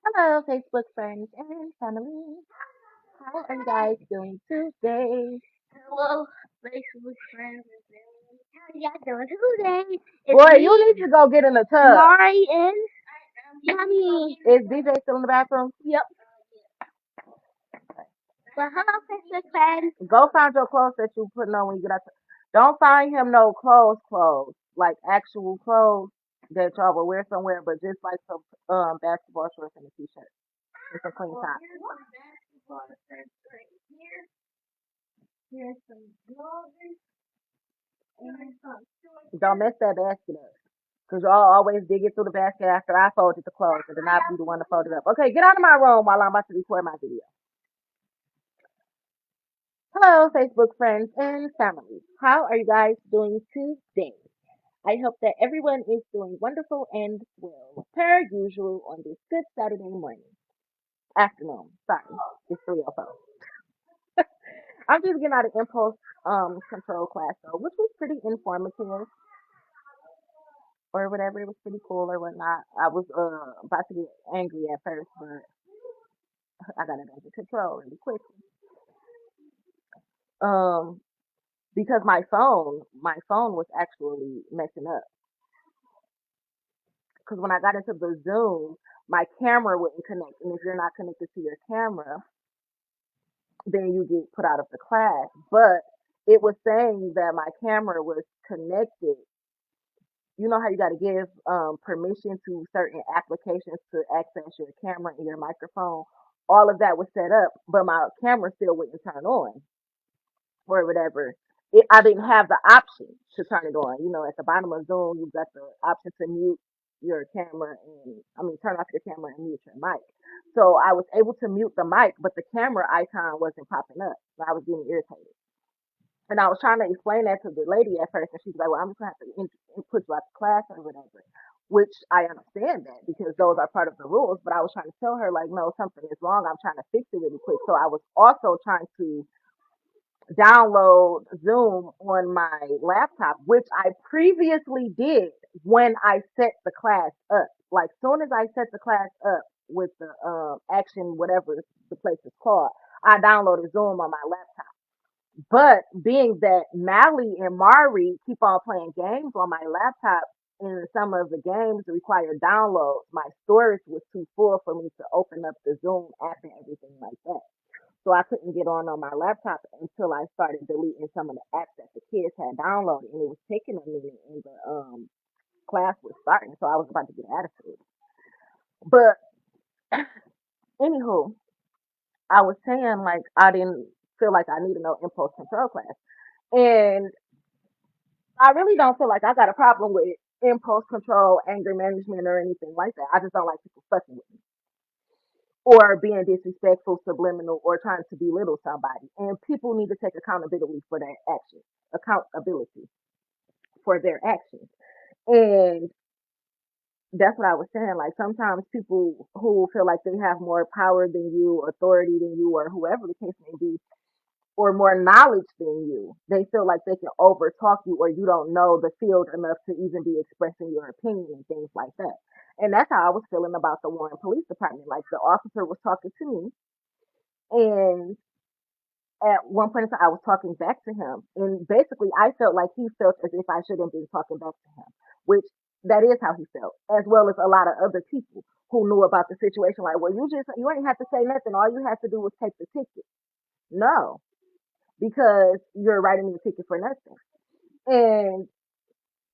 Hello, Facebook friends and family. How are you guys doing today? Hello, Facebook friends and family. How y'all doing today? It's Boy, you me, need to go get in the tub. Mari, and Yummy. Is DJ still in the bathroom? Yep. Well, hello, Facebook friends. Go find your clothes that you putting on when you get out. Don't find him no clothes, like actual clothes that y'all will wear somewhere, but just like some basketball shorts and a t-shirt and some clean Well, socks. here's some basketball shirts right here. Here's some gloves and some shorts. Don't mess that basket up. Cause y'all always dig it through the basket after I folded the clothes, and then I'll be the one to fold it up. Okay, get out of my room while I'm about to record my video. Hello, Facebook friends and family. How are you guys doing today? I hope that everyone is doing wonderful and well, per usual on this good Saturday morning. Afternoon. Sorry, it's 3:04. I'm just getting out of impulse control class though, which was pretty informative or whatever. It was pretty cool or whatnot. I was about to get angry at first, but I got it under control really quickly. Um, because my phone was actually messing up. Because when I got into the Zoom, my camera wouldn't connect, and if you're not connected to your camera, then you get put out of the class. But it was saying that my camera was connected. You know how you got to give permission to certain applications to access your camera and your microphone. All of that was set up, but my camera still wouldn't turn on or whatever. I didn't have the option to turn it on. You know, at the bottom of Zoom, you've got the option to mute your camera and, I mean, turn off your camera and mute your mic. So I was able to mute the mic, but the camera icon wasn't popping up. So I was getting irritated. And I was trying to explain that to the lady at first, and she was like, "Well, I'm just gonna have to put you out the class or whatever," which I understand that because those are part of the rules. But I was trying to tell her like, "No, something is wrong. I'm trying to fix it really quick." So I was also trying to download Zoom on my laptop, which I previously did when I set the class up. Like soon as I set the class up with the action, whatever the place is called, I downloaded Zoom on my laptop. But being that Mally and Mari keep on playing games on my laptop, and some of the games require downloads, my storage was too full for me to open up the Zoom app and everything like that. So I couldn't get on my laptop until I started deleting some of the apps that the kids had downloaded, and it was taking a minute, and the class was starting, so I was about to get attitude. But anywho, I was saying like I didn't feel like I needed no impulse control class, and I really don't feel like I got a problem with impulse control, anger management, or anything like that. I just don't like people fucking with me or being disrespectful, subliminal, or trying to belittle somebody. And people need to take accountability for their actions, accountability for their actions. And that's what I was saying. Like sometimes people who feel like they have more power than you, authority than you, or whoever the case may be, or more knowledge than you, they feel like they can overtalk you, or you don't know the field enough to even be expressing your opinion and things like that. And that's how I was feeling about the Warren Police Department. Like the officer was talking to me, and at one point in time, I was talking back to him, and basically, I felt like he felt as if I shouldn't be talking back to him, which that is how he felt, as well as a lot of other people who knew about the situation. Like, well, you ain't have to say nothing. All you had to do was take the ticket. No, because you're writing me a ticket for nothing. And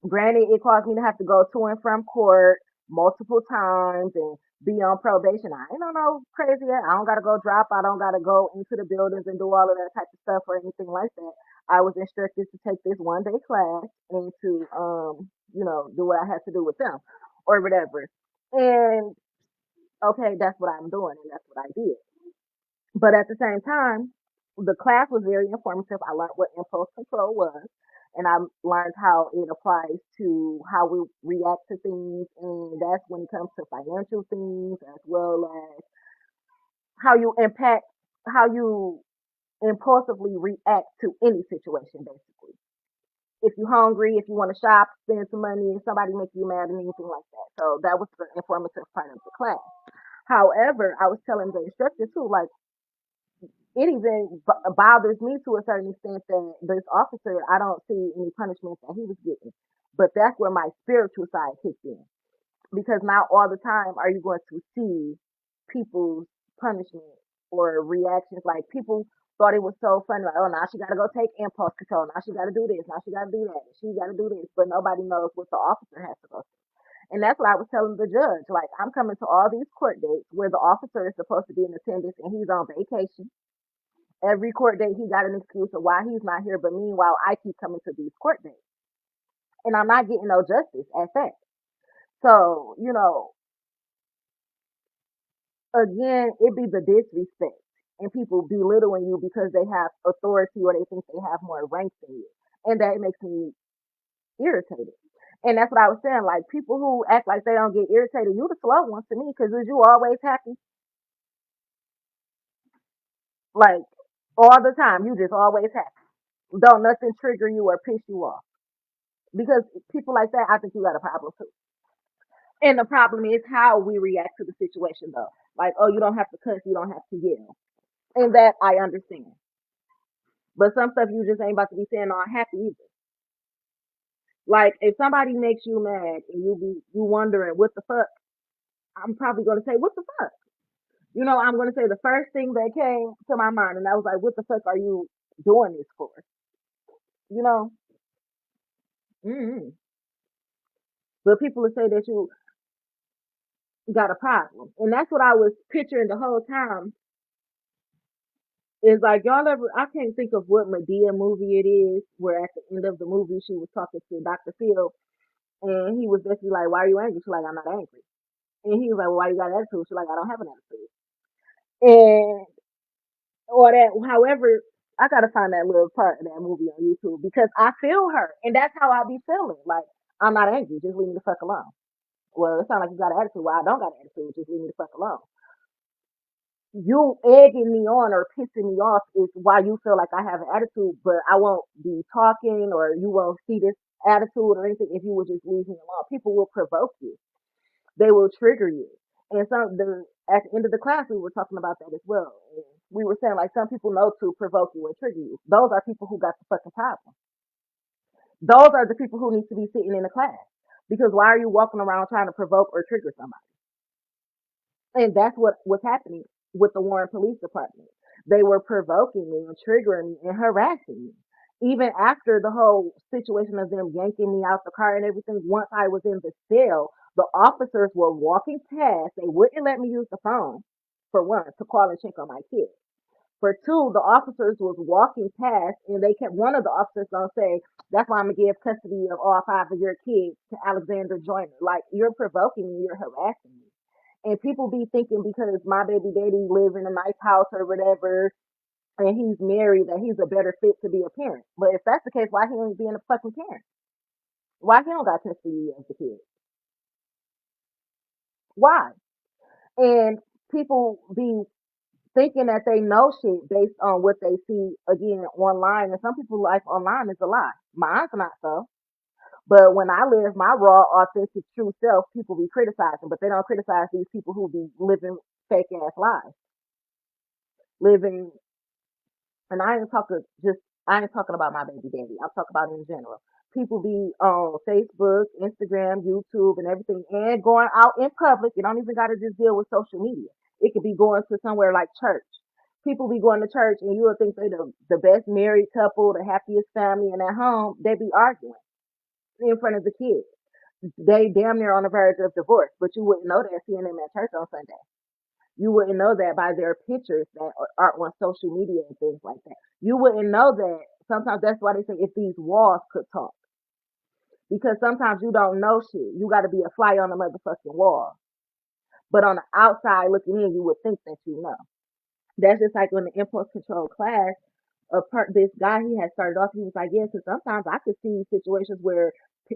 granted, it caused me to have to go to and from court multiple times and be on probation. I ain't no crazy. I don't gotta go drop. I don't gotta go into the buildings and do all of that type of stuff or anything like that. I was instructed to take this 1 day class and to do what I had to do with them or whatever. And okay, that's what I'm doing and that's what I did. But at the same time, the class was very informative. I learned what impulse control was, and I learned how it applies to how we react to things, and that's when it comes to financial things as well as how you impact, how you impulsively react to any situation, basically. If you're hungry, if you want to shop, spend some money, and somebody make you mad and anything like that. So that was the informative part of the class. However, I was telling the instructor too, like it even bothers me to a certain extent that this officer, I don't see any punishment that he was getting. But that's where my spiritual side kicked in. Because not all the time are you going to see people's punishment or reactions. Like people thought it was so funny, like, oh, now she got to go take impulse control. Now she got to do this. Now she got to do that. She got to do this. But nobody knows what the officer has to go through. And that's what I was telling the judge. Like, I'm coming to all these court dates where the officer is supposed to be in attendance and he's on vacation. Every court date, he got an excuse of why he's not here. But meanwhile, I keep coming to these court dates. And I'm not getting no justice at that. So, again, it be the disrespect and people belittling you because they have authority or they think they have more rank than you. And that makes me irritated. And that's what I was saying. Like people who act like they don't get irritated, you the slow ones to me because is you always happy? Like all the time, you just always happy. Don't nothing trigger you or piss you off. Because people like that, I think you got a problem too. And the problem is how we react to the situation though. Like, oh, you don't have to cuss, you don't have to yell. And that I understand. But some stuff you just ain't about to be saying all happy either. Like if somebody makes you mad and you wondering what the fuck, I'm probably gonna say what the fuck. I'm gonna say the first thing that came to my mind, and I was like, what the fuck are you doing this for? You know. mm But people will say that you got a problem, and that's what I was picturing the whole time. Is like y'all ever? I can't think of what Medea movie it is, where at the end of the movie she was talking to Dr. Phil, and he was basically like, "Why are you angry?" She's like, "I'm not angry." And he was like, well, why you got an attitude? She's like, I don't have an attitude. And, or that, however, I got to find that little part of that movie on YouTube because I feel her. And that's how I be feeling. Like, I'm not angry. Just leave me the fuck alone. Well, it sounds like you got an attitude. Well, I don't got an attitude. Just leave me the fuck alone. You egging me on or pissing me off is why you feel like I have an attitude, but I won't be talking or you won't see this attitude or anything if you would just leave me alone. People will provoke you. They will trigger you. And at the end of the class, we were talking about that as well. And we were saying like some people know to provoke you and trigger you. Those are people who got the fucking problem. Those are the people who need to be sitting in the class. Because why are you walking around trying to provoke or trigger somebody? And that's what was happening with the Warren Police Department. They were provoking me and triggering me and harassing me. Even after the whole situation of them yanking me out the car and everything, once I was in the cell, the officers were walking past. They wouldn't let me use the phone, for one, to call and check on my kids. For two, the officers was walking past and they kept one of the officers gonna say, that's why I'm gonna give custody of all five of your kids to Alexander Joyner. Like you're provoking me, you're harassing me. And people be thinking because my baby daddy live in a nice house or whatever and he's married that he's a better fit to be a parent. But if that's the case, why he ain't being a fucking parent? Why he don't got custody of the kids? Why? And people be thinking that they know shit based on what they see again online. And some people's life online is a lie. Mine's not so. But when I live my raw, authentic, true self, people be criticizing, but they don't criticize these people who be living fake ass lives, living. And I ain't talking about my baby daddy. I'm talking about in general. People be on Facebook, Instagram, YouTube, and everything, and going out in public. You don't even got to just deal with social media. It could be going to somewhere like church. People be going to church, and you would think they the best married couple, the happiest family, and at home they be arguing in front of the kids. They damn near on the verge of divorce, but you wouldn't know that seeing them at church on Sunday. You wouldn't know that by their pictures that are on social media and things like that. You wouldn't know that. Sometimes that's why they say if these walls could talk. Because sometimes you don't know shit. You got to be a fly on the motherfucking wall. But on the outside looking in, you would think that you know. That's just like in the impulse control class. This guy he had started off. He was like, yeah, because sometimes I could see situations where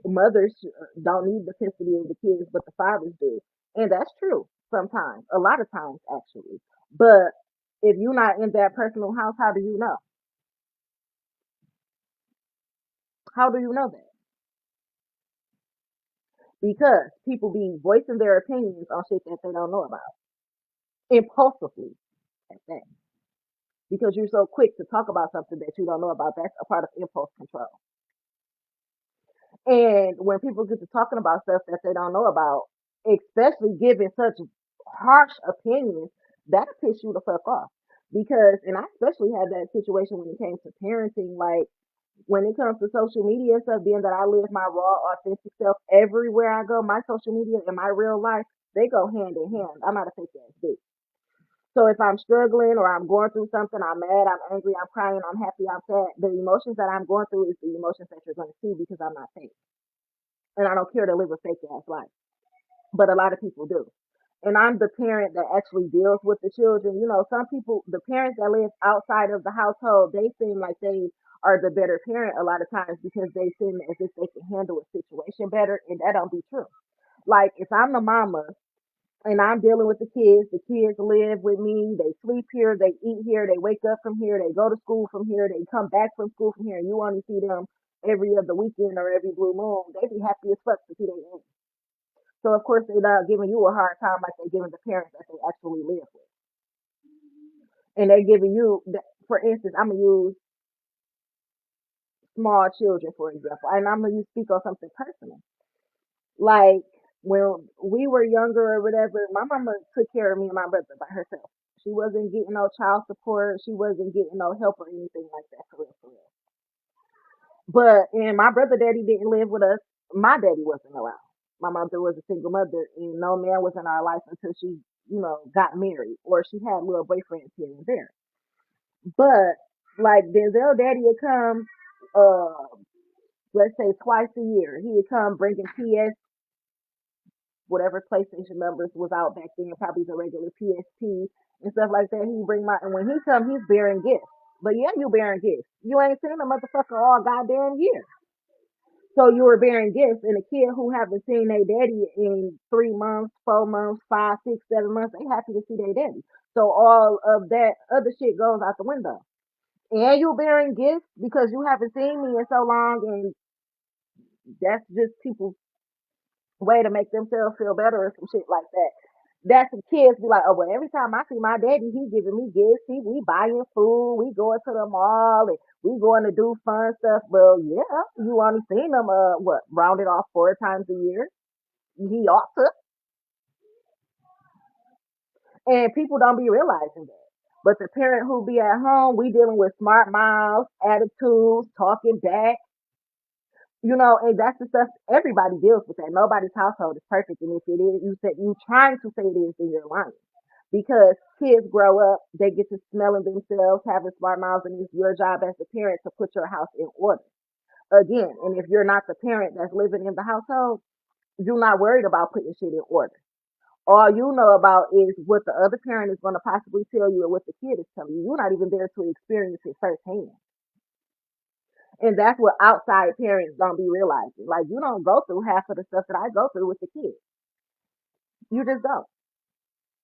mothers don't need the custody of the kids, but the fathers do, and that's true. Sometimes, a lot of times, actually. But if you're not in that personal house, how do you know? How do you know that? Because people be voicing their opinions on shit that they don't know about. impulsively at that, because you're so quick to talk about something that you don't know about. That's a part of impulse control. And when people get to talking about stuff that they don't know about, especially giving such harsh opinions, that'll piss you the fuck off. Because, and I especially had that situation when it came to parenting, like when it comes to social media and stuff, being that I live my raw, authentic self everywhere I go, my social media and my real life, they go hand in hand. I'm not a fake ass bitch. So if I'm struggling or I'm going through something, I'm mad, I'm angry, I'm crying, I'm happy, I'm sad, the emotions that I'm going through is the emotions that you're going to see because I'm not fake. And I don't care to live a fake ass life. But a lot of people do. And I'm the parent that actually deals with the children. You know, some people, the parents that live outside of the household, they seem like they are the better parent a lot of times because they seem as if they can handle a situation better, and that don't be true. Like if I'm the mama and I'm dealing with the kids live with me, they sleep here, they eat here, they wake up from here, they go to school from here, they come back from school from here, and you only see them every other weekend or every blue moon, they be happy as fuck to see their aunt. So of course they're not giving you a hard time like they're giving the parents that they actually live with, and they're giving you. For instance, I'm gonna use small children for example, and I'm gonna speak on something personal. Like when we were younger or whatever, my mama took care of me and my brother by herself. She wasn't getting no child support. She wasn't getting no help or anything like that for real, for real. But and my brother daddy didn't live with us. My daddy wasn't around. My mother was a single mother, and no man was in our life until she, got married or she had little boyfriends here and there. But like Denzel daddy would come, uh, let's say twice a year. He would come bringing PS, whatever PlayStation numbers was out back then, probably the regular PSP and stuff like that. He bring my, and when he come, he's bearing gifts. But yeah, you bearing gifts. You ain't seen a motherfucker all goddamn year. So you were bearing gifts, and a kid who haven't seen their daddy in 3 months, 4 months, 5, 6, 7 months, they happy to see their daddy. So all of that other shit goes out the window. And you bearing gifts because you haven't seen me in so long, and that's just people's way to make themselves feel better or some shit like that. That's the kids be like, oh, well, every time I see my daddy, he giving me gifts. We buying food, we going to the mall, and we going to do fun stuff. Well, yeah, you only seen them, rounded off 4 times a year. He ought to, and people don't be realizing that. But the parent who be at home, we dealing with smart mouths, attitudes, talking back, and that's the stuff everybody deals with. That nobody's household is perfect, and if it is, you said you trying to say it is, then you're lying. Because kids grow up, they get to smelling themselves, having smart mouths, and it's your job as the parent to put your house in order. Again, and if you're not the parent that's living in the household, you're not worried about putting shit in order. All you know about is what the other parent is going to possibly tell you or what the kid is telling you. You're not even there to experience it firsthand. And that's what outside parents don't be realizing. Like, you don't go through half of the stuff that I go through with the kids. You just don't.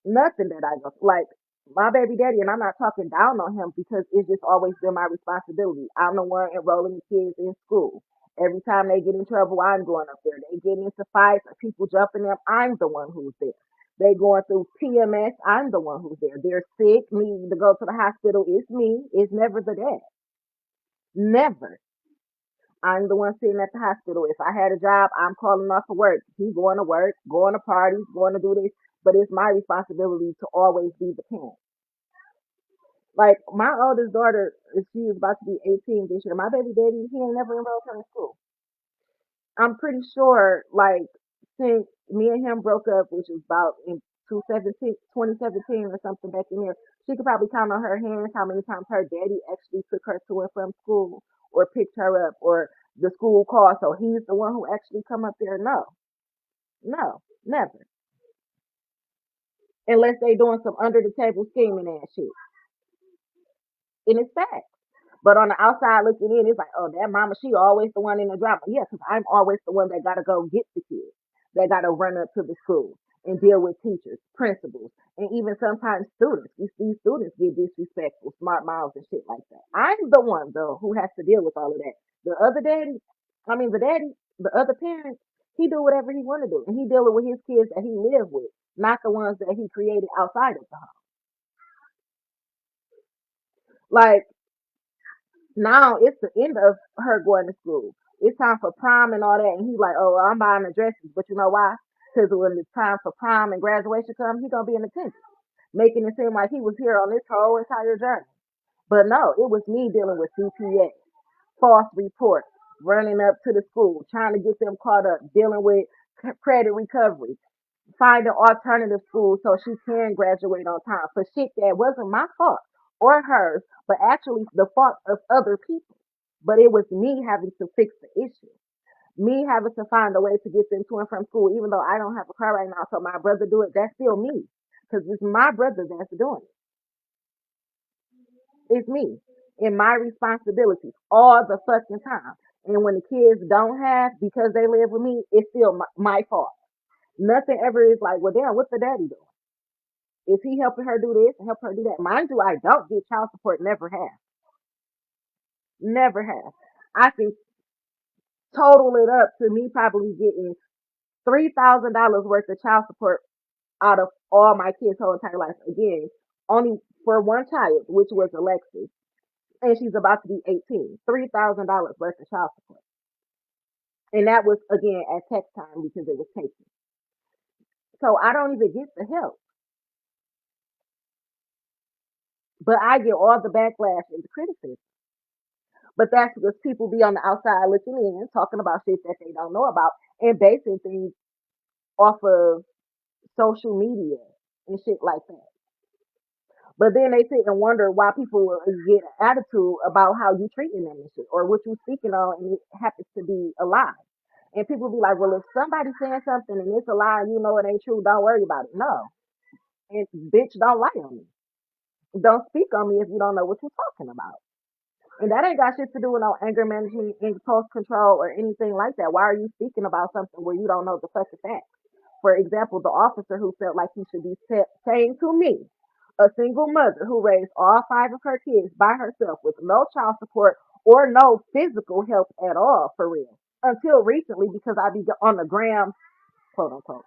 Nothing that I go through. Like, my baby daddy, and I'm not talking down on him because it's just always been my responsibility. I'm the one enrolling the kids in school. Every time they get in trouble, I'm going up there. They get into fights or people jumping them, I'm the one who's there. They going through PMS, I'm the one who's there. They're sick, need to go to the hospital, it's me. It's never the dad. Never. I'm the one sitting at the hospital. If I had a job, I'm calling off for work. He going to work, going to parties, going to do this. But it's my responsibility to always be the parent. Like my oldest daughter, she is about to be 18 this year. My baby daddy, he ain't never enrolled her in school. I'm pretty sure, like, since me and him broke up, which was about in 2017 or something back in there, she could probably count on her hands how many times her daddy actually took her to and from school or picked her up or the school called. So he's the one who actually come up there. No, no, never. Unless they doing some under the table scheming and shit. And it's bad. But on the outside looking in, it's like, oh, that mama, she always the one in the drama. Yeah, because I'm always the one that got to go get the kids, that got to run up to the school and deal with teachers, principals, and even sometimes students. These students get disrespectful, smart mouths, and shit like that. I'm the one, though, who has to deal with all of that. The other daddy, I mean, the daddy, the other parent, he do whatever he want to do. And he dealing with his kids that he live with. not the ones that he created outside of the home. Like now it's the end of her going to school. It's time for prom and all that, and he's like, "Oh, well, I'm buying the dresses," but you know why? Because when it's time for prom and graduation comes, he's gonna be in attendance, making it seem like he was here on this whole entire journey. But no, it was me dealing with CPS, false reports, running up to the school, trying to get them caught up, dealing with credit recovery, finding alternative schools so she can graduate on time for shit that wasn't my fault or hers, but actually the fault of other people. But it was me having to fix the issue. Me having to find a way to get them to and from school, even though I don't have a car right now, so my brother do it. That's still me, because it's my brother that's doing it. It's me and my responsibility all the fucking time. And when the kids don't have because they live with me, it's still my fault. Nothing ever is like, well, damn, what's the daddy doing? Is he helping her do this and help her do that? Mind you, I don't get child support. Never have. Never have. I can total it up to me probably getting $3,000 worth of child support out of all my kids' whole entire life. Again, only for one child, which was Alexis, and she's about to be 18. $3,000 worth of child support, and that was again at tax time because it was taken. So I don't even get the help, but I get all the backlash and the criticism. But that's because people be on the outside looking in, talking about shit that they don't know about, and basing things off of social media and shit like that. But then they sit and wonder why people will get an attitude about how you treating them and shit, or what you speaking on, and it happens to be a lie. And people be like, well, if somebody's saying something and it's a lie and you know it ain't true, don't worry about it. No. And bitch, don't lie on me. Don't speak on me if you don't know what you're talking about. And that ain't got shit to do with no anger management, impulse control, or anything like that. Why are you speaking about something where you don't know the fucking facts? For example, the officer who felt like he should be saying to me, a single mother who raised all five of her kids by herself with no child support or no physical help at all, for real. Until recently, because I be on the gram, quote unquote,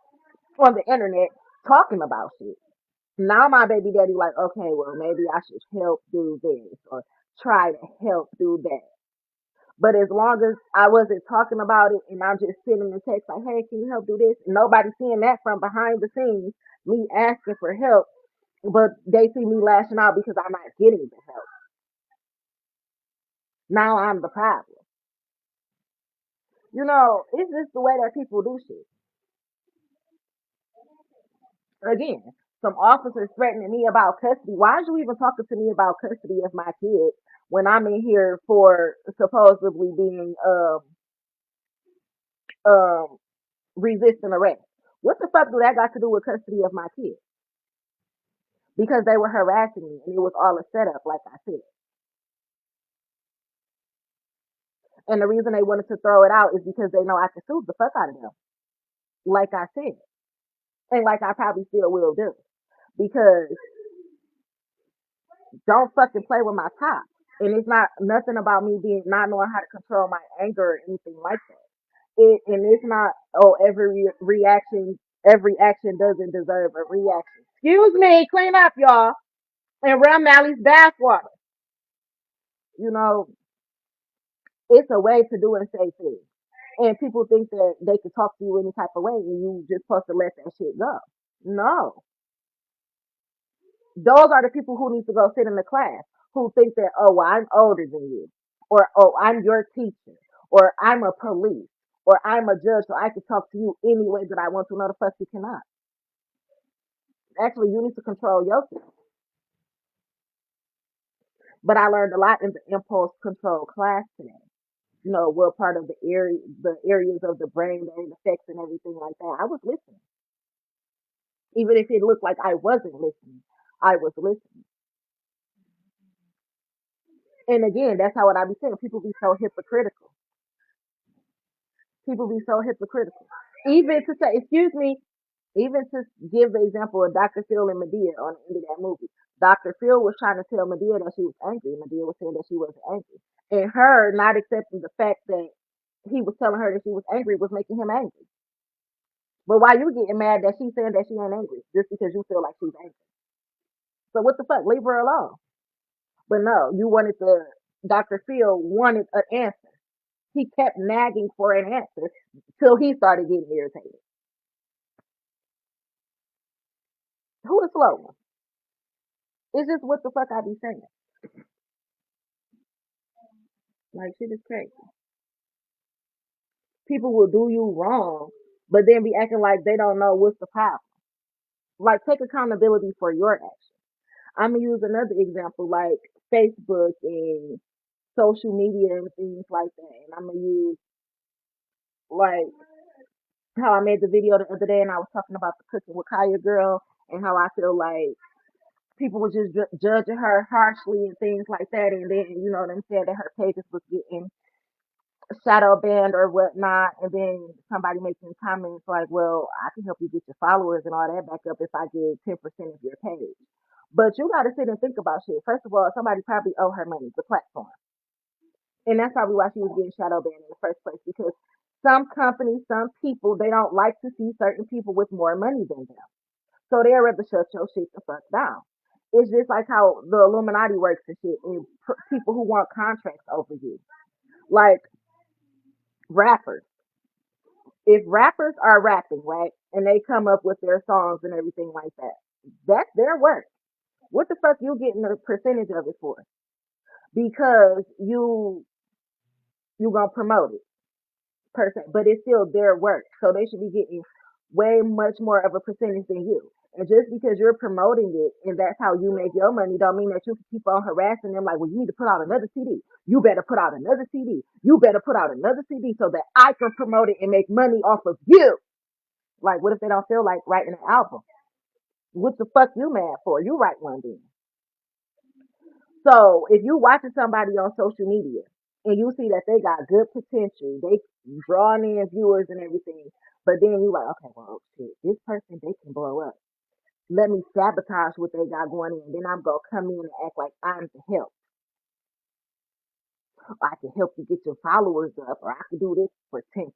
on the internet talking about shit. Now my baby daddy like, okay, well maybe I should help do this or try to help do that. But as long as I wasn't talking about it and I'm just sitting in the text like, hey, can you help do this? Nobody seeing that from behind the scenes, me asking for help, but they see me lashing out because I'm not getting the help. Now I'm the problem. It's just the way that people do shit. Again, some officers threatening me about custody. Why are you even talking to me about custody of my kid when I'm in here for supposedly being um resisting arrest? What the fuck do that got to do with custody of my kid? Because they were harassing me and it was all a setup, like I said. And the reason they wanted to throw it out is because they know I can sue the fuck out of them, like I said, and like I probably still will do. Because don't fucking play with my top. And it's not nothing about me being not knowing how to control my anger or anything like that. And it's not, oh, every action doesn't deserve a reaction. Excuse me, clean up, y'all, and run Mally's bathwater. You know, it's a way to do and say things. And people think that they can talk to you any type of way and you just supposed to let that shit go. No. Those are the people who need to go sit in the class, who think that, oh, well, I'm older than you, or oh, I'm your teacher, or I'm a police, or I'm a judge, so I can talk to you any way that I want to. No, the fuck you cannot. Actually, you need to control yourself. But I learned a lot in the impulse control class today. What part of the areas of the brain that it affects and everything like that. I was listening, even if it looked like I wasn't listening. I was listening. And again, that's how what I be saying. People be so hypocritical. People be so hypocritical. Even to say, excuse me, even to give the example of Dr. Phil and Medea on the end of that movie. Dr. Phil was trying to tell Medea that she was angry. Medea was saying that she wasn't angry. And her not accepting the fact that he was telling her that she was angry was making him angry. But why you getting mad that she's saying that she ain't angry just because you feel like she's angry? So what the fuck? Leave her alone. But no, you wanted the Dr. Phil wanted an answer. He kept nagging for an answer till he started getting irritated. Who the slow one? It's just what the fuck I be saying. Like shit is crazy. People will do you wrong, but then be acting like they don't know what's the problem. Like take accountability for your actions. I'm gonna use another example, like Facebook and social media and things like that. And I'm gonna use like how I made the video the other day and I was talking about the cooking with Kaya girl and how I feel like people were just judging her harshly and things like that. And then, you know, them said that her pages was getting shadow banned or whatnot. And then somebody making comments like, well, I can help you get your followers and all that back up if I give 10% of your page. But you got to sit and think about shit. First of all, somebody probably owe her money, the platform. And that's probably why she was getting shadow banned in the first place because some companies, some people, they don't like to see certain people with more money than them. So they'd rather shut your shit the fuck down. It's just like how the Illuminati works and shit, and people who want contracts over you. Like rappers. If rappers are rapping, right, and they come up with their songs and everything like that, that's their work. What the fuck you getting a percentage of it for? Because you gonna promote it per se, but it's still their work, so they should be getting way much more of a percentage than you. And just because you're promoting it and that's how you make your money, don't mean that you can keep on harassing them like, well, you need to put out another CD. You better put out another CD. You better put out another CD so that I can promote it and make money off of you. Like, what if they don't feel like writing an album? What the fuck you mad for? You write one then. So if you watching somebody on social media and you see that they got good potential, they drawing in viewers and everything, but then you like, okay, well, shit, this person they can blow up. Let me sabotage what they got going in. Then I'm gonna come in and act like I'm the help. I can help you get your followers up, or I can do this for 10%.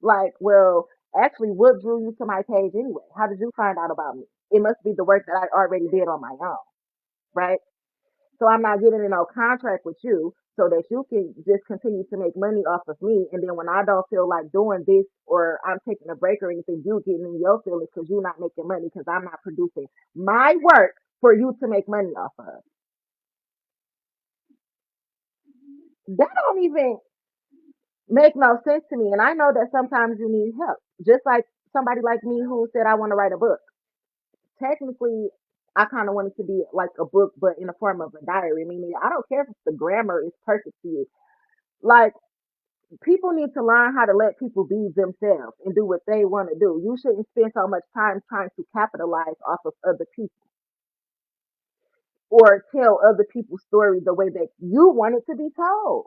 Like, well, actually, what drew you to my page anyway? How did you find out about me? It must be the work that I already did on my own, right? So I'm not getting in no contract with you so that you can just continue to make money off of me. And then when I don't feel like doing this or I'm taking a break or anything, you getting in your feelings because you're not making money because I'm not producing my work for you to make money off of. That don't even make no sense to me. And I know that sometimes you need help. Just like somebody like me who said I want to write a book. Technically, I kind of want it to be like a book, but in the form of a diary. Meaning, I don't care if the grammar is perfect to you. Like, people need to learn how to let people be themselves and do what they want to do. You shouldn't spend so much time trying to capitalize off of other people or tell other people's story the way that you want it to be told.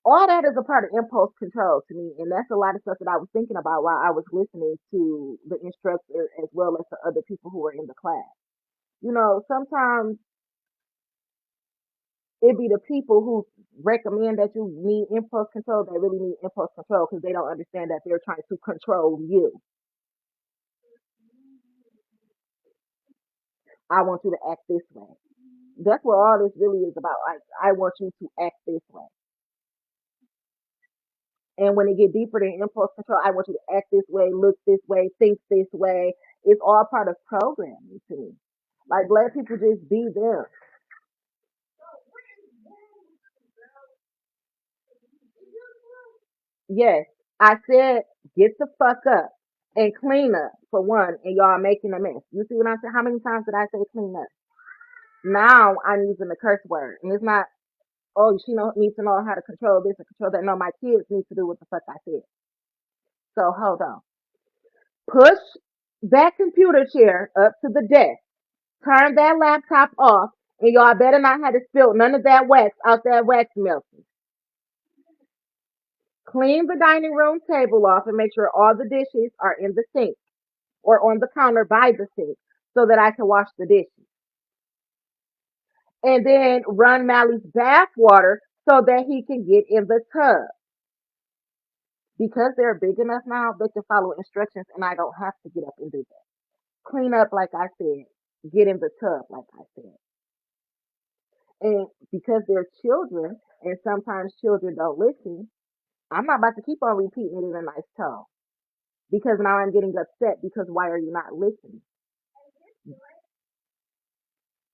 All that is a part of impulse control to me, and that's a lot of stuff that I was thinking about while I was listening to the instructor as well as the other people who were in the class. You know, sometimes it be the people who recommend that you need impulse control that really need impulse control because they don't understand that they're trying to control you. I want you to act this way. That's what all this really is about. Like, I want you to act this way. And when it get deeper than impulse control, I want you to act this way, look this way, think this way. It's all part of programming to me. Like, let people just be them. Yes, I said get the fuck up and clean up for one, and y'all making a mess. You see what I'm saying? How many times did I say clean up? Now I'm using the curse word, and it's not. Oh, she needs to know how to control this and control that. No, my kids need to do what the fuck I said. So hold on. Push that computer chair up to the desk. Turn that laptop off, and y'all better not have to spill none of that wax out that wax melting. Clean the dining room table off and make sure all the dishes are in the sink or on the counter by the sink so that I can wash the dishes. And then run Mally's bath water so that he can get in the tub. Because they're big enough now, they can follow instructions and I don't have to get up and do that. Clean up, like I said. Get in the tub, like I said. And because they're children, and sometimes children don't listen, I'm not about to keep on repeating it in a nice tone. Because now I'm getting upset because why are you not listening?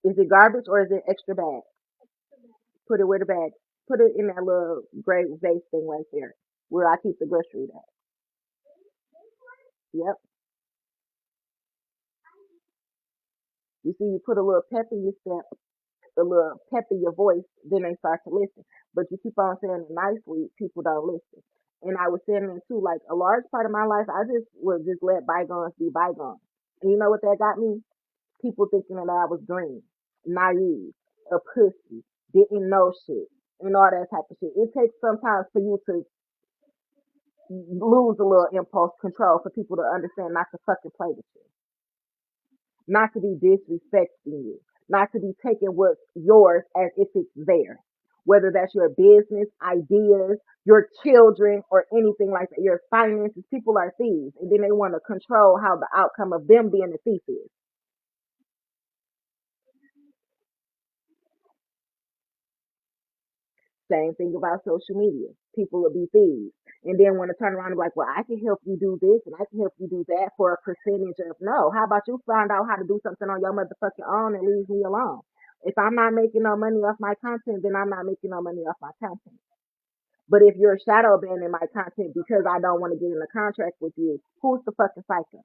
Is it garbage or is it extra bag? Put it where the bag. Put it in that little gray vase thing right there, where I keep the groceries at. Yep. You see, you put a little pep in your step, a little pep in your voice, then they start to listen. But you keep on saying it nicely, people don't listen. And I was saying it too, like a large part of my life, I just would just let bygones be bygones. And you know what that got me? People thinking that I was green, naive, a pussy, didn't know shit, and all that type of shit. It takes sometimes for you to lose a little impulse control for people to understand not to fucking play with you, not to be disrespecting you, not to be taking what's yours as if it's theirs. Whether that's your business, ideas, your children, or anything like that, your finances, people are thieves, and then they want to control how the outcome of them being a thief is. Same thing about social media. People will be thieves and then want to turn around and be like, well, I can help you do this and I can help you do that for a percentage of no. How about you find out how to do something on your motherfucking own and leave me alone? If I'm not making no money off my content, then I'm not making no money off my content. But if you're shadow banning my content because I don't want to get in a contract with you, who's the fucking psycho?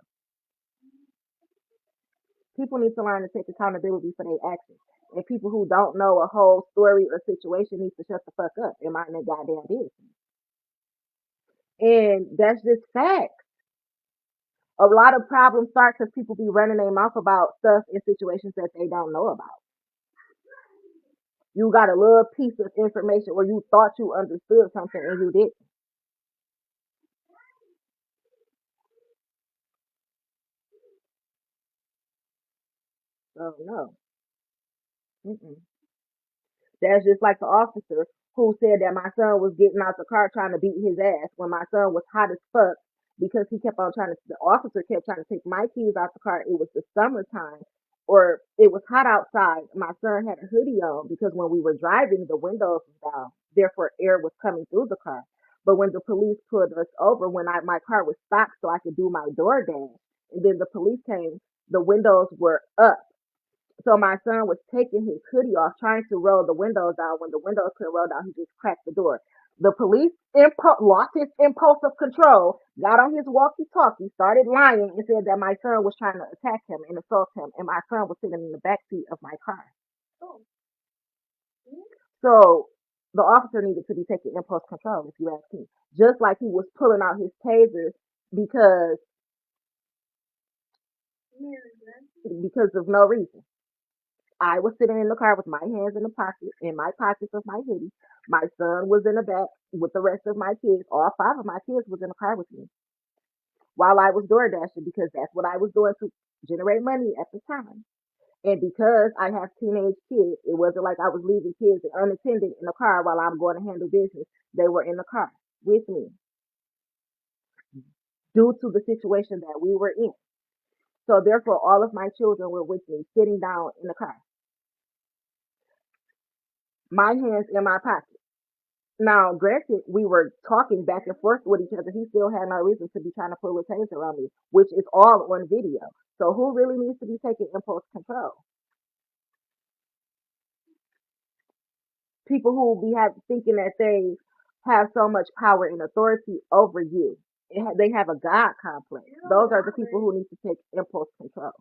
People need to learn to take accountability for their actions. And people who don't know a whole story or situation need to shut the fuck up and mind their goddamn business. And that's just fact. A lot of problems start because people be running their mouth about stuff in situations that they don't know about. You got a little piece of information or you thought you understood something and you didn't. So no. Mm-mm. That's just like the officer who said that my son was getting out the car trying to beat his ass when my son was hot as fuck because he kept on trying to, the officer kept trying to take my keys out the car. It was the summertime or it was hot outside. My son had a hoodie on because when we were driving, the windows was down. Therefore, air was coming through the car. But when the police pulled us over, when my car was stopped so I could do my door dash, and then the police came, the windows were up. So my son was taking his hoodie off, trying to roll the windows down. When the windows couldn't roll down, he just cracked the door. The police lost his impulsive control, got on his walkie-talkie, started lying, and said that my son was trying to attack him and assault him, and my son was sitting in the back seat of my car. Oh, So the officer needed to be taking impulse control, if you ask me. Just like he was pulling out his taser because of no reason. I was sitting in the car with my hands in the pocket in my pockets of my hoodie. My son was in the back with the rest of my kids. All five of my kids was in the car with me while I was door dashing because that's what I was doing to generate money at the time. And because I have teenage kids, it wasn't like I was leaving kids unattended in the car while I'm going to handle business. They were in the car with me due to the situation that we were in. So therefore, all of my children were with me, sitting down in the car, my hands in my pocket. Now, granted, we were talking back and forth with each other. He still had no reason to be trying to pull a taser on me, which is all on video. So who really needs to be taking impulse control? People who be thinking that they have so much power and authority over you. They have a God complex. Those are the people who need to take impulse control.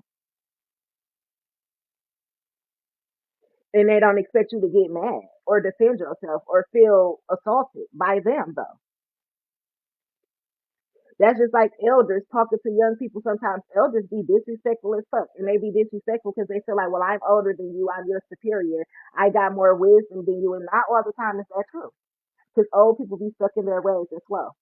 And they don't expect you to get mad or defend yourself or feel assaulted by them, though. That's just like elders talking to young people. Sometimes elders be disrespectful as fuck, and they be disrespectful because they feel like, well, I'm older than you, I'm your superior, I got more wisdom than you, and not all the time is that true. Because old people be stuck in their ways as well,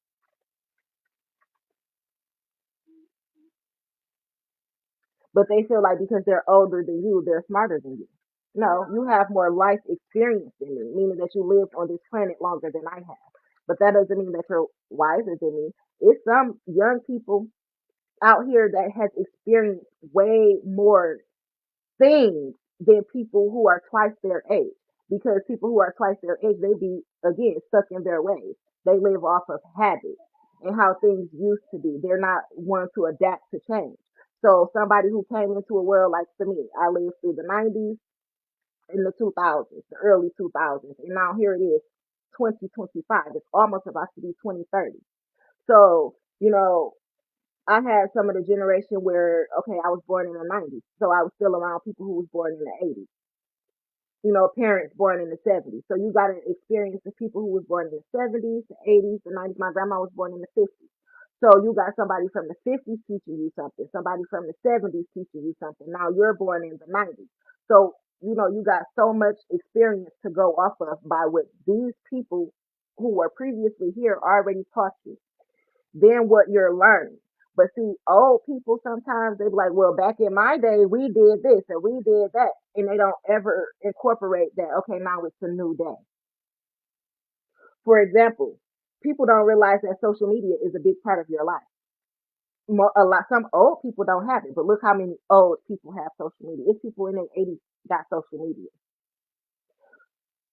but they feel like because they're older than you, they're smarter than you. No, you have more life experience than me, meaning that you lived on this planet longer than I have. but that doesn't mean that you're wiser than me. It's some young people out here that has experienced way more things than people who are twice their age. Because people who are twice their age, they be again stuck in their ways. They live off of habit and how things used to be. They're not one to adapt to change. So somebody who came into a world like to me, I lived through the 90s and the 2000s, the early 2000s, and now here it is, 2025. It's almost about to be 2030. So, I had some of the generation where, okay, I was born in the 90s, so I was still around people who was born in the 80s. Parents born in the 70s. So you got to experience the people who was born in the 70s, the 80s, the 90s. My grandma was born in the 50s. So you got somebody from the 50s teaching you something, somebody from the 70s teaching you something. Now you're born in the 90s. So, you got so much experience to go off of by what these people who were previously here already taught you than what you're learning. But see, old people sometimes they be like, well, back in my day, we did this and we did that. And they don't ever incorporate that, okay, now it's a new day. For example, people don't realize that social media is a big part of your life. A lot, some old people don't have it, but look how many old people have social media. It's people in their 80s got social media.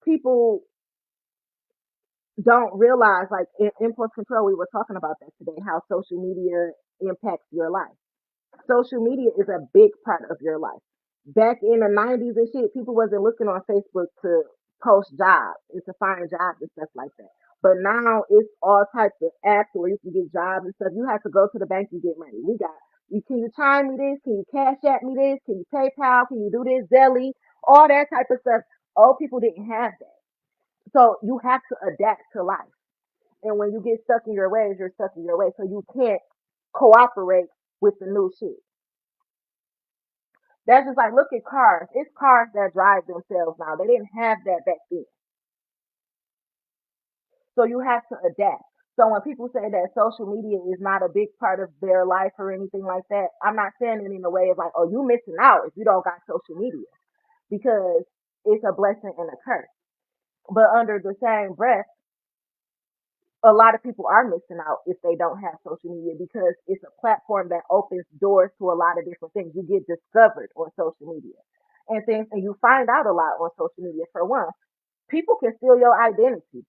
People don't realize, like in impulse control, we were talking about that today, how social media impacts your life. Social media is a big part of your life. Back in the 90s and shit, people wasn't looking on Facebook to post jobs and to find jobs and stuff like that. But now it's all types of apps where you can get jobs and stuff. You have to go to the bank and get money. We got you. Can you chime me this? Can you cash at me this? Can you PayPal? Can you do this? Zelly? All that type of stuff. Old people didn't have that. So you have to adapt to life. And when you get stuck in your ways, you're stuck in your ways. So you can't cooperate with the new shit. That's just like look at cars. It's cars that drive themselves now. They didn't have that back then. So you have to adapt. So when people say that social media is not a big part of their life or anything like that, I'm not saying it in a way of like, oh, you missing out if you don't got social media because it's a blessing and a curse. But under the same breath, a lot of people are missing out if they don't have social media because it's a platform that opens doors to a lot of different things. You get discovered on social media and things, and you find out a lot on social media. For one, people can steal your identity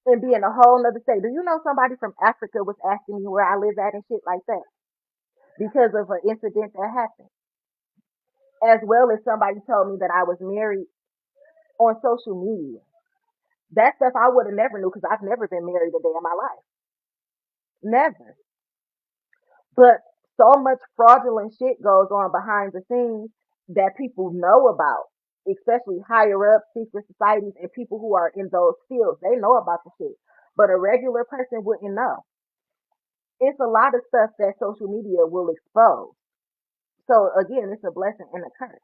and be in a whole nother state. Do you know somebody from Africa was asking me where I live at and shit like that because of an incident that happened? As well as somebody told me that I was married on social media. That stuff I would have never knew because I've never been married a day in my life. Never. But so much fraudulent shit goes on behind the scenes that people know about, especially higher up secret societies and people who are in those fields. They know about the shit, but a regular person wouldn't know. It's a lot of stuff that social media will expose. So again, it's a blessing and a curse.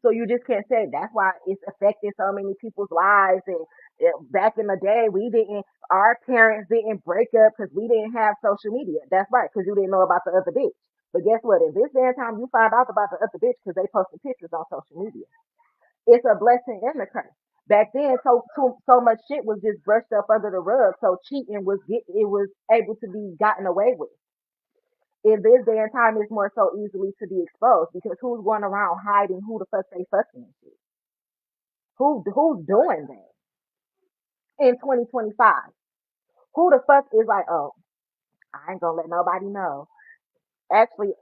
So you just can't say that's why it's affecting so many people's lives. And back in the day, our parents didn't break up because we didn't have social media. That's right, because you didn't know about the other bitch. But guess what? In this day and time, you find out about the other bitch because they posting pictures on social media. It's a blessing and a curse. Back then, so much shit was just brushed up under the rug. So cheating it was able to be gotten away with. In this day and time, it's more so easily to be exposed because who's going around hiding who the fuck they fucking and shit? Who's doing that in 2025? Who the fuck is like, oh, I ain't gonna let nobody know. Actually,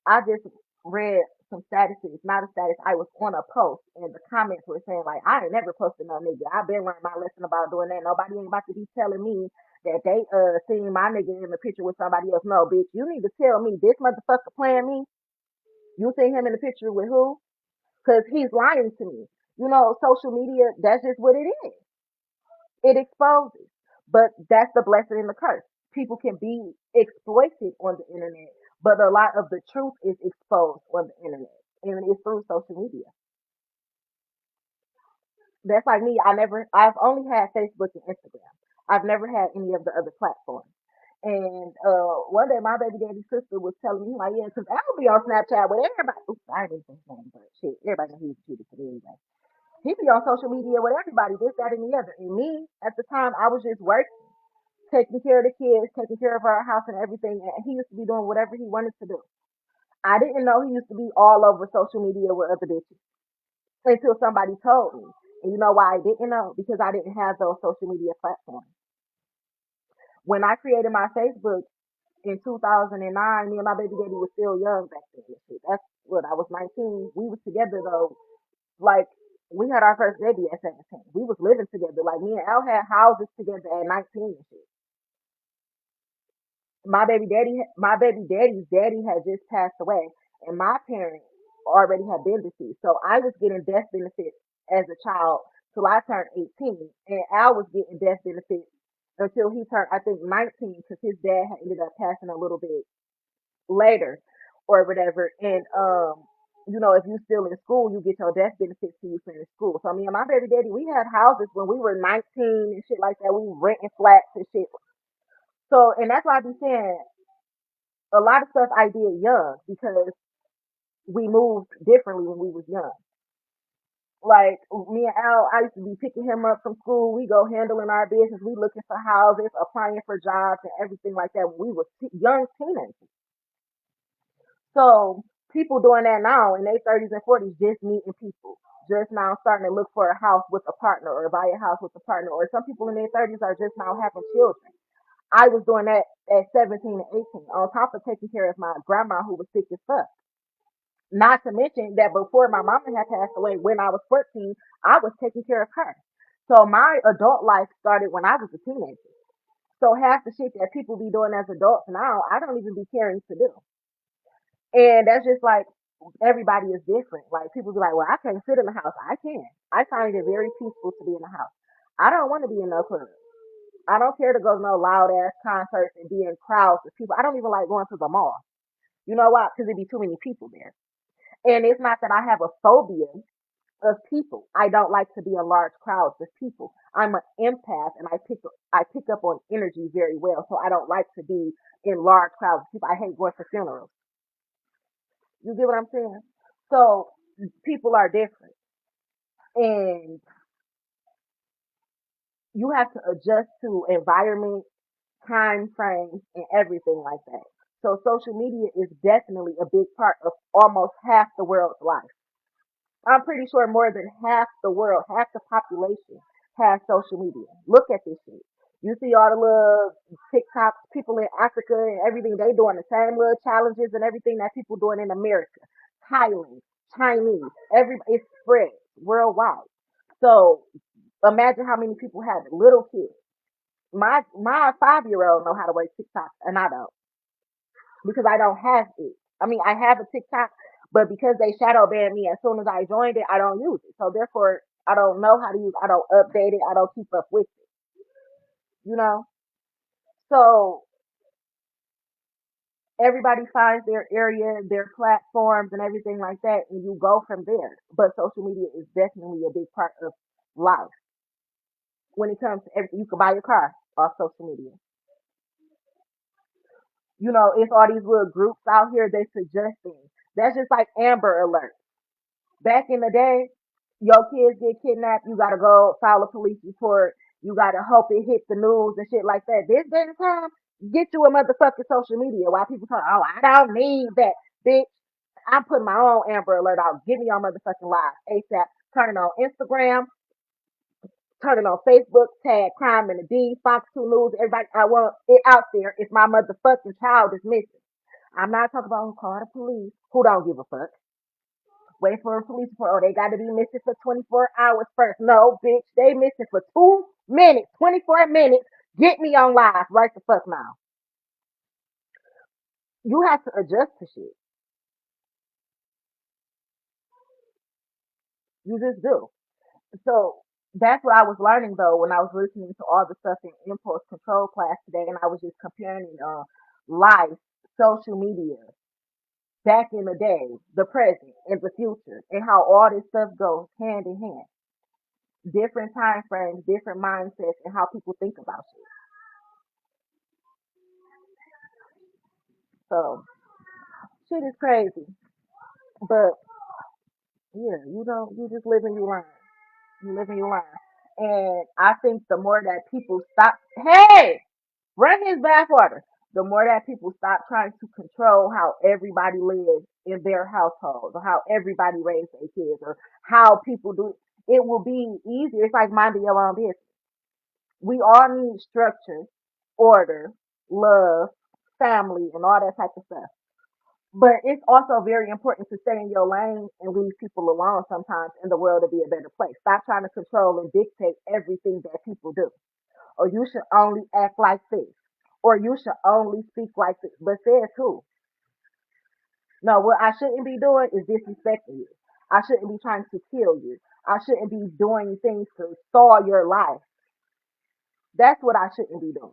I just read some statuses, not a status. I was on a post, and the comments were saying like, I ain't never posted no nigga. I've been learning my lesson about doing that. Nobody ain't about to be telling me that they seen my nigga in the picture with somebody else. No, bitch, you need to tell me this motherfucker playing me. You seen him in the picture with who? Because he's lying to me. Social media, that's just what it is. It exposes. But that's the blessing and the curse. People can be exploited on the internet, but a lot of the truth is exposed on the internet. And it's through social media. That's like me. I've only had Facebook and Instagram. I've never had any of the other platforms. And one day my baby daddy's sister was telling me, like, yeah, because I will be on Snapchat with everybody. Oops, I didn't say something, but shit, everybody knows he was cheated today anyway. He be on social media with everybody, this, that, and the other. And me, at the time, I was just working, taking care of the kids, taking care of our house and everything. And he used to be doing whatever he wanted to do. I didn't know he used to be all over social media with other bitches until somebody told me. And you know why I didn't know? Because I didn't have those social media platforms. When I created my Facebook in 2009, me and my baby daddy was still young back then. That's what I was 19. We was together though. Like we had our first baby at 17. We was living together. Like me and Al had houses together at 19 and shit. My baby daddy's daddy had just passed away, and my parents already had been deceased. So I was getting death benefits as a child till I turned 18, and Al was getting death benefits until he turned, I think, 19, because his dad had ended up passing a little bit later or whatever. And if you still in school, you get your death benefits till you finish school. So me and my baby daddy, we had houses when we were 19 and shit like that. We were renting flats and shit. So, and that's why I be saying a lot of stuff I did young because we moved differently when we was young. Like me and Al, I used to be picking him up from school. We go handling our business. We looking for houses, applying for jobs, and everything like that when we was young teenagers. So people doing that now in their 30s and 40s, just meeting people, just now starting to look for a house with a partner or buy a house with a partner. Or some people in their 30s are just now having children. I was doing that at 17 and 18, on top of taking care of my grandma who was sick as fuck. Not to mention that before my mama had passed away, when I was 14, I was taking care of her. So my adult life started when I was a teenager. So half the shit that people be doing as adults now, I don't even be caring to do. And that's just like everybody is different. Like people be like, well, I can't sit in the house. I can. I find it very peaceful to be in the house. I don't want to be in no club. I don't care to go to no loud ass concerts and be in crowds of people. I don't even like going to the mall. You know why? Because it be too many people there. And it's not that I have a phobia of people. I don't like to be in large crowds of people. I'm an empath and I pick up on energy very well. So I don't like to be in large crowds of people. I hate going to funerals. You get what I'm saying? So people are different and you have to adjust to environment, time frames, and everything like that. So social media is definitely a big part of almost half the world's life. I'm pretty sure more than half the world, half the population has social media. Look at this shit. You see all the little TikTok people in Africa and everything, they doing the same little challenges and everything that people doing in America, Thailand, Chinese, it's spread worldwide. So imagine how many people have it. Little kids. My 5 year old know how to work TikTok and I don't because I don't have it. I mean, I have a TikTok, but because they shadow banned me as soon as I joined it, I don't use it. So therefore, I don't know how to use. I don't update it. I don't keep up with it. You know. So everybody finds their area, their platforms, and everything like that, and you go from there. But social media is definitely a big part of life. When it comes to everything, you can buy your car off social media. It's all these little groups out here they suggest things. That's just like Amber Alert. Back in the day, your kids get kidnapped, you gotta go file a police report. You gotta hope it hit the news and shit like that. This day and time, get you a motherfucking social media. While people talk, oh, I don't need that, bitch. I'm putting my own Amber Alert out. Give me your motherfucking live ASAP. Turn it on Instagram, turn it on Facebook, tag Crime in the D, Fox 2 News, everybody. I want it out there if my motherfucking child is missing. I'm not talking about who call the police, who don't give a fuck. Wait for a police report. Oh, they got to be missing for 24 hours first. No, bitch, they missing for 2 minutes, 24 minutes. Get me on live right the fuck now. You have to adjust to shit. You just do. So that's what I was learning though when I was listening to all the stuff in impulse control class today, and I was just comparing life, social media, back in the day, the present, and the future, and how all this stuff goes hand in hand. Different time frames, different mindsets, and how people think about shit. So shit is crazy. But yeah, you just live and you learn. You live and you learn. And I think the more that people stop, hey, run his bathwater. The more that people stop trying to control how everybody lives in their household or how everybody raises their kids or how people do it, it will be easier. It's like minding your own business. We all need structure, order, love, family, and all that type of stuff. But it's also very important to stay in your lane and leave people alone sometimes in the world to be a better place. Stop trying to control and dictate everything that people do. Or you should only act like this. Or you should only speak like this. But says who? No, what I shouldn't be doing is disrespecting you. I shouldn't be trying to kill you. I shouldn't be doing things to stall your life. That's what I shouldn't be doing.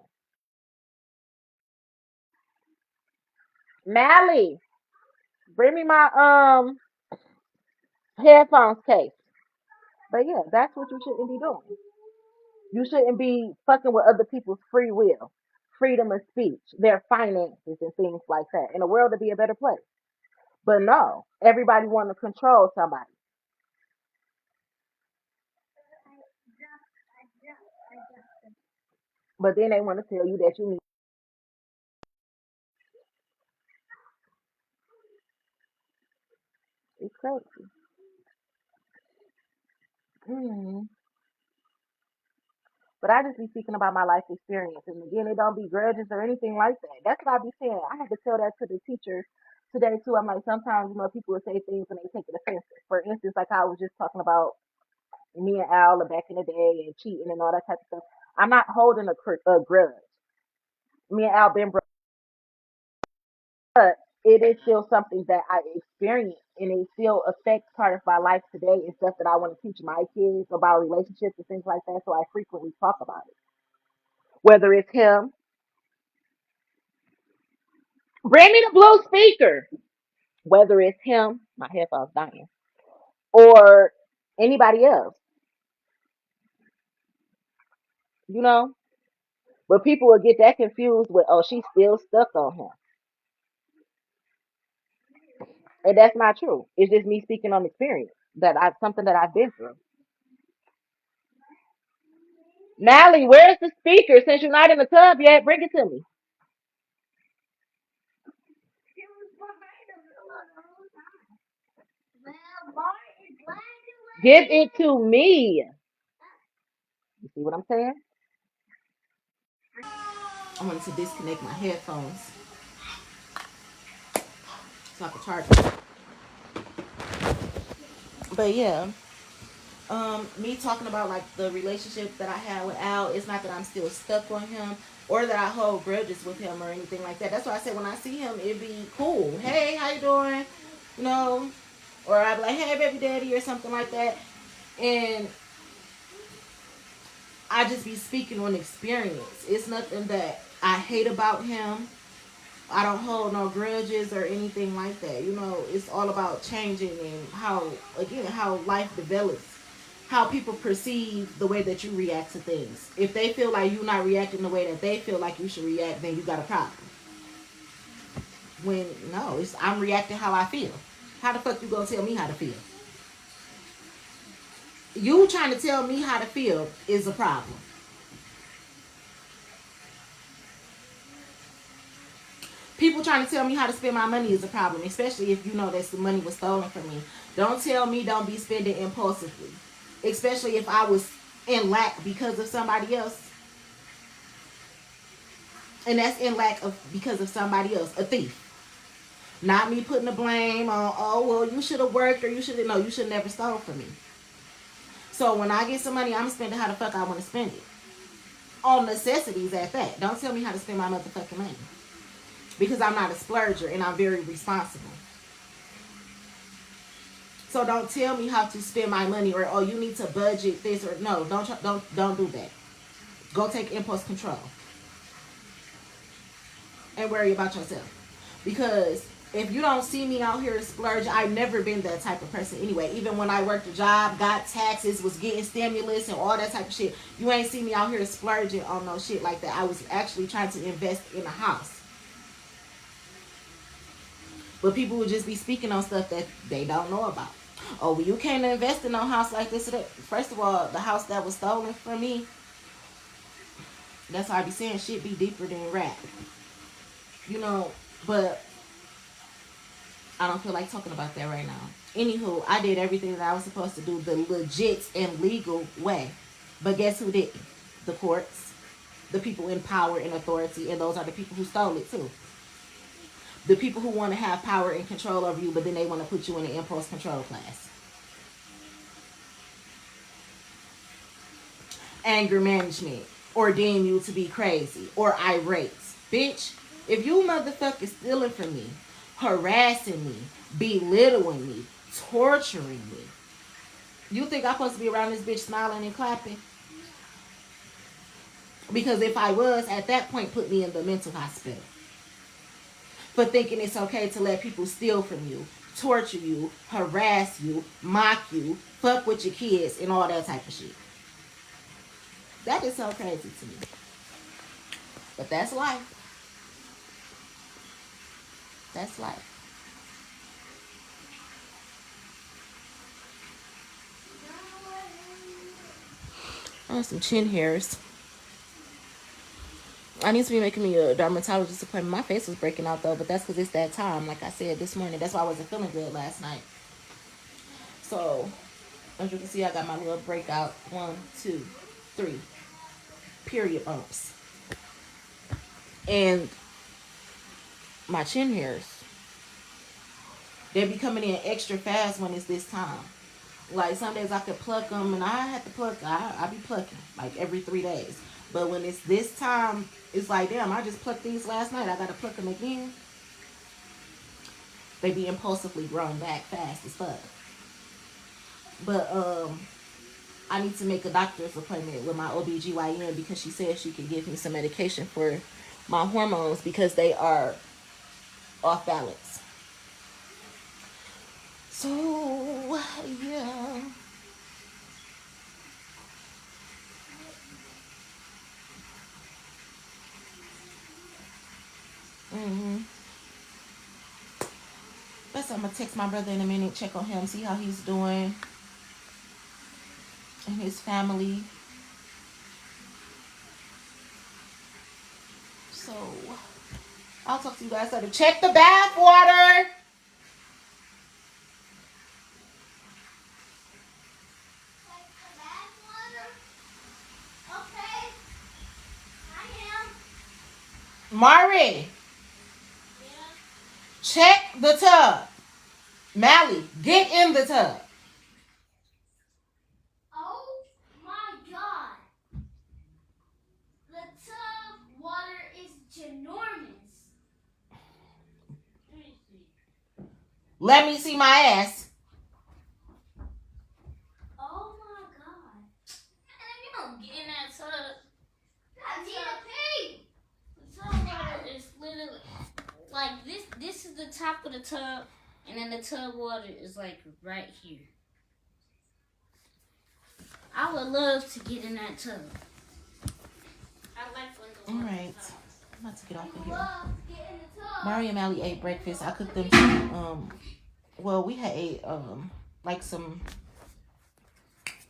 Mally, bring me my headphones case. But yeah, that's what you shouldn't be doing. You shouldn't be fucking with other people's free will, freedom of speech, their finances and things like that in a world to be a better place. But no, everybody want to control somebody. But then they want to tell you that you need. It's crazy. Mm. But I just be speaking about my life experience. And again, it don't be grudges or anything like that. That's what I be saying. I had to tell that to the teacher today too. I'm like, sometimes, people will say things and they take it offensive. For instance, like I was just talking about me and Al back in the day and cheating and all that type of stuff. I'm not holding a grudge. Me and Al been broke, but it is still something that I experienced and it still affects part of my life today and stuff that I want to teach my kids about relationships and things like that. So I frequently talk about it. Whether it's him, bring me the blue speaker. Whether it's him, my headphones dying, or anybody else, you know. But people will get that confused with, oh, she's still stuck on him. And that's not true. It's just me speaking on experience that I've something that I've been through. Nally, where's the speaker? Since you're not in the tub yet, bring it to me. It was behind him the whole time. Well, Bart is glad Give it to me. You see what I'm saying? I wanted to disconnect my headphones so I could charge them. But yeah, me talking about like the relationship that I had with Al, it's not that I'm still stuck on him or that I hold grudges with him or anything like that. That's why I said when I see him, it'd be cool. Hey, how you doing? You know, or I'd be like, hey, baby daddy, or something like that. And I just be speaking on experience. It's nothing that I hate about him. I don't hold no grudges or anything like that. It's all about changing and how life develops, how people perceive the way that you react to things. If they feel like you're not reacting the way that they feel like you should react, then you got a problem. When no, I'm reacting how I feel. How the fuck you gonna tell me how to feel? You trying to tell me how to feel is a problem. People trying to tell me how to spend my money is a problem, especially if you know that the money was stolen from me. Don't tell me don't be spending impulsively, especially if I was in lack because of somebody else, and that's in lack of because of somebody else, a thief. Not me putting the blame on, oh well, you should have worked or you should have no, you should never stole from me. So when I get some money, I'm spending how the fuck I want to spend it on necessities at that. Don't tell me how to spend my motherfucking money because I'm not a splurger and I'm very responsible. So don't tell me how to spend my money or oh you need to budget this or no don't do that. Go take impulse control and worry about yourself. Because if you don't see me out here splurge, I've never been that type of person anyway. Even when I worked a job, got taxes, was getting stimulus and all that type of shit, you ain't see me out here splurging on no shit like that. I was actually trying to invest in a house. But people would just be speaking on stuff that they don't know about. Oh, well, you can't invest in no house like this. First of all, the house that was stolen from me, that's why I be saying shit be deeper than rap. You know, but I don't feel like talking about that right now. Anywho, I did everything that I was supposed to do the legit and legal way. But guess who didn't? The courts, the people in power and authority, and those are the people who stole it too. The people who want to have power and control over you, but then they want to put you in an impulse control class. Anger management, or deem you to be crazy or irate. Bitch, if you motherfuckers stealing from me, harassing me, belittling me, torturing me, you think I'm supposed to be around this bitch smiling and clapping? Because if I was, at that point, put me in the mental hospital. For thinking it's okay to let people steal from you, torture you, harass you, mock you, fuck with your kids, and all that type of shit. That is so crazy to me. But that's life. That's life. I have some chin hairs. I need to be making me a dermatologist appointment. My face was breaking out though, but that's because it's that time. Like I said this morning, that's why I wasn't feeling good last night. So, as you can see, I got my little breakout. 1, 2, 3 period bumps. And my chin hairs, they be coming in extra fast when it's this time. Like some days I could pluck them, and I had to pluck. I be plucking like every 3 days. But when it's this time, it's like damn. I just plucked these last night. I gotta pluck them again. They be impulsively growing back fast as fuck. But I need to make a doctor's appointment with my OBGYN because she said she could give me some medication for my hormones because they are off balance. So yeah. Mhm. That's I'm gonna text my brother in a minute, check on him, see how he's doing and his family. So I'll talk to you guys later. Check the bath water. Mari, check the tub. Mally, get in the tub. Oh my god. The tub water is ginormous. Let me see my ass. Oh my god. Man, you don't get in that tub. I need a pee. The tub water is literally like this. This is the top of the tub, and then the tub water is like right here. I would love to get in that tub. I like when the All water right, is hot. I'm about to get off of here. Mari and Mally ate breakfast. I cooked them some. Well, we had ate like some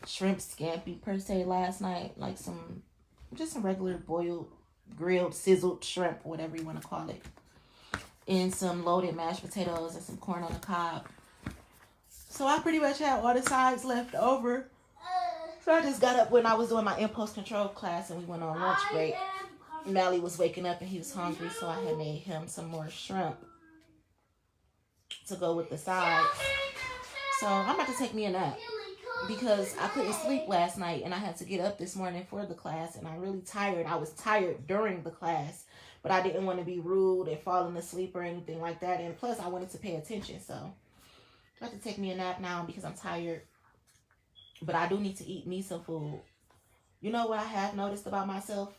shrimp scampi per se last night, like some just some regular boiled, grilled, sizzled shrimp, whatever you want to call it, and some loaded mashed potatoes and some corn on the cob. So I pretty much had all the sides left over. So I just got up when I was doing my impulse control class and we went on lunch break. Mally was waking up and he was hungry, so I had made him some more shrimp to go with the sides. So I'm about to take me a nap because I couldn't sleep last night and I had to get up this morning for the class and I'm really tired. I was tired during the class, but I didn't want to be rude and falling asleep or anything like that. And plus I wanted to pay attention. So I'm about to take me a nap now because I'm tired. But I do need to eat me some food. You know what I have noticed about myself?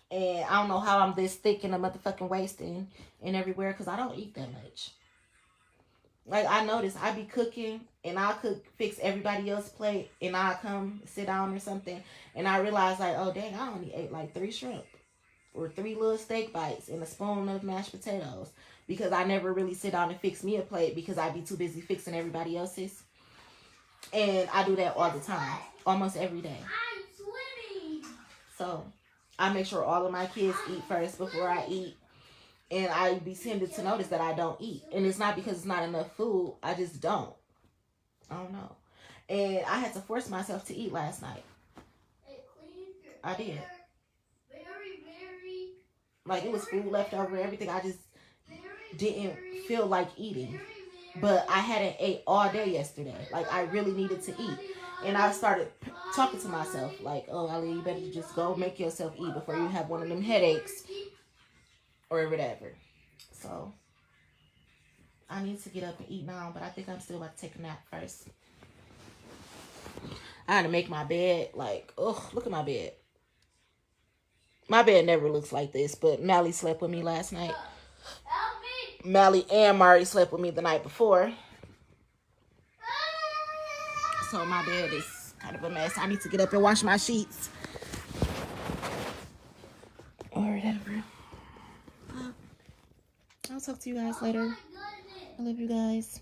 And I don't know how I'm this thick in the motherfucking waist and everywhere because I don't eat that much. Like I noticed I be cooking and I cook fix everybody else's plate and I come sit down or something and I realize like, oh dang, I only ate like 3 shrimp or 3 little steak bites and a spoon of mashed potatoes because I never really sit down and fix me a plate because I be too busy fixing everybody else's. And I do that all the time, almost every day. I'm swimming. So I make sure all of my kids eat first before I eat. And I be tended to notice that I don't eat. And it's not because it's not enough food. I just don't. I don't know. And I had to force myself to eat last night. I did. Like, it was food left over, everything. I just didn't feel like eating. But I hadn't ate all day yesterday. Like, I really needed to eat. And I started talking to myself, like, oh, Ali, you better just go make yourself eat before you have one of them headaches or whatever. So, I need to get up and eat now, but I think I'm still about to take a nap first. I had to make my bed. Like, ugh, look at my bed. My bed never looks like this, but Mally slept with me last night. Mally and Mari slept with me the night before. So my bed is kind of a mess. I need to get up and wash my sheets. Or whatever. I'll talk to you guys later. I love you guys.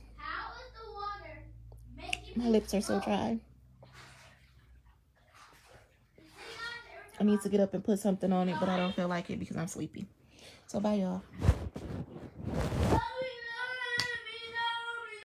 My lips are so dry. I need to get up and put something on it, but I don't feel like it because I'm sleepy. So bye, y'all.